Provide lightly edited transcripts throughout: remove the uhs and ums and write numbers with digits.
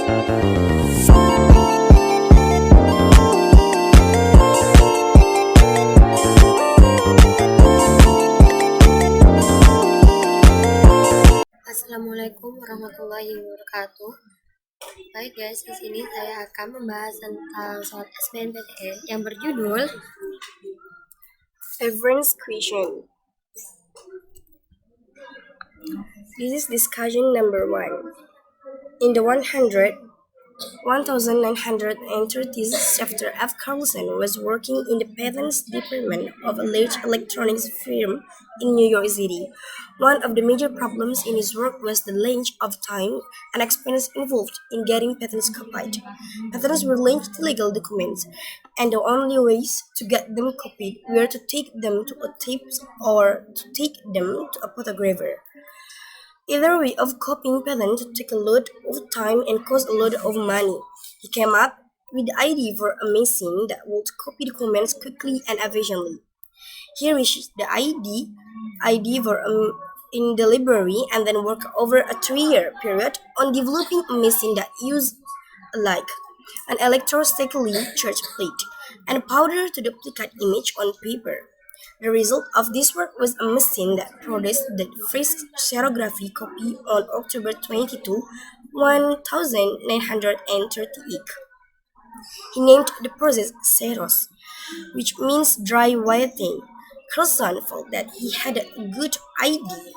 Assalamualaikum warahmatullahi wabarakatuh. Baik guys, di sini saya akan membahas tentang soal SBMPTN yang berjudul Reference question. This is discussion number 1. In the 1930s, after F. Carlson was working in the patents department of a large electronics firm in New York City. One of the major problems in his work was the length of time and expense involved in getting patents copied. Patents were lengthy legal documents, and the only ways to get them copied were to take them to a tape or to take them to a photographer. Either way of copying patents took a lot of time and cost a lot of money. He came up with the idea for a machine that would copy documents quickly and efficiently. Here is the idea for in the library and then work over a 3-year period on developing a machine that used like an electrostatics charge plate and powder to duplicate image on paper. The result of this work was a machine that produced the first serigraphy copy on October 22, 1938. He named the process Ceros, which means dry whitening. Carlson felt that he had a good idea,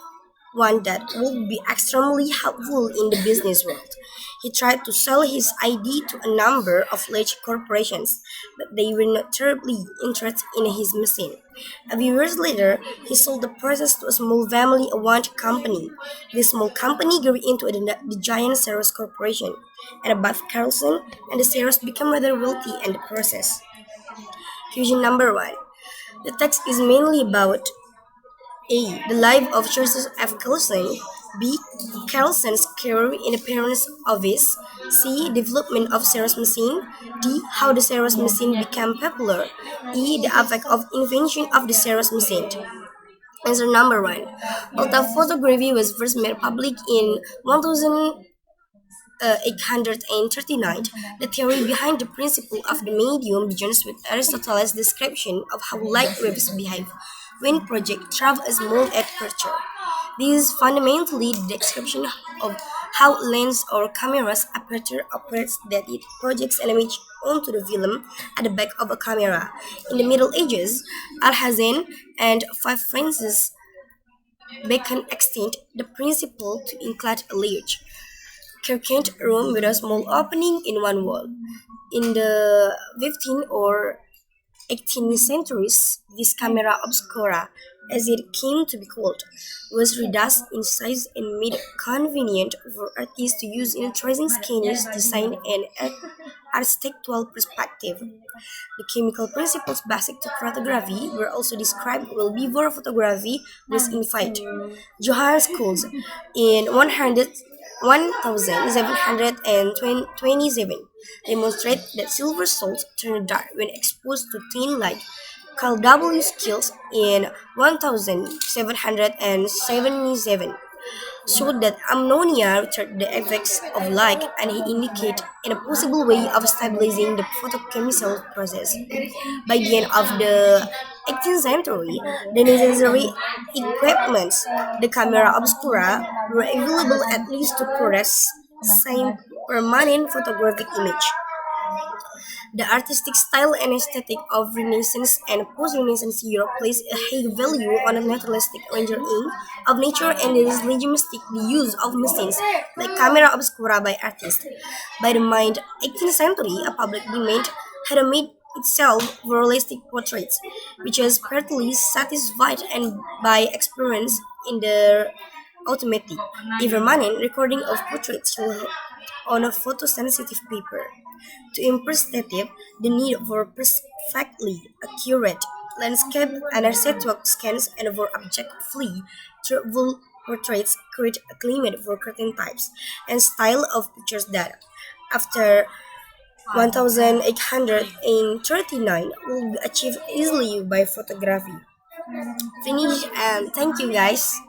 one that would be extremely helpful in the business world. He tried to sell his idea to a number of large corporations, but they were not terribly interested in his machine. A few years later, he sold the process to a small family-owned company. This small company grew into the giant Ceros Corporation, and both Carlson and the Ceros became rather wealthy in the process. Question number 1. The text is mainly about A. The life of Joseph F. Carlson. B. Carlson's career in the parents' office. C. Development of Ceros machine. D. How the Ceros machine became popular. E. The effect of invention of the Ceros machine. Answer number 1. Although photography was first made public in 1839, the theory behind the principle of the medium begins with Aristotle's description of how light waves behave when projected through a small aperture. This is fundamentally the description of how lens or camera's aperture operates, that it projects an image onto the film at the back of a camera. In the Middle Ages, Alhazen and Five Francis Bacon extended the principle to include a large, curtained room with a small opening in one wall. In the 15th or 18th centuries, this camera obscura, as it came to be called, was reduced in size and made convenient for artists to use in tracing sketches, design, and architectural perspective. The chemical principles basic to photography were also described well before photography was invented. Johannes Schultz in 1727 demonstrated that silver salts turn dark when exposed to thin light. Carl W. Skills in 1777 showed that ammonia retarded the effects of light, and he indicated a possible way of stabilizing the photochemical process. By the end of the 18th century, the necessary equipments, the camera obscura, were available at least to produce same permanent photographic image. The artistic style and aesthetic of Renaissance and post-Renaissance Europe placed a high value on a naturalistic rendering of nature and legitimated the use of machines like camera obscura by artists. By the mid-18th century, a public demand had made itself for realistic portraits, which was partly satisfied and by experience in the automatic, permanent recording of portraits on a photosensitive paper. To imperceptive, the need for perfectly accurate landscape and architectural scans and for objectively truthful portraits create a climate for certain types and style of pictures that, after 1839, will be achieved easily by photography. Finish, and thank you guys.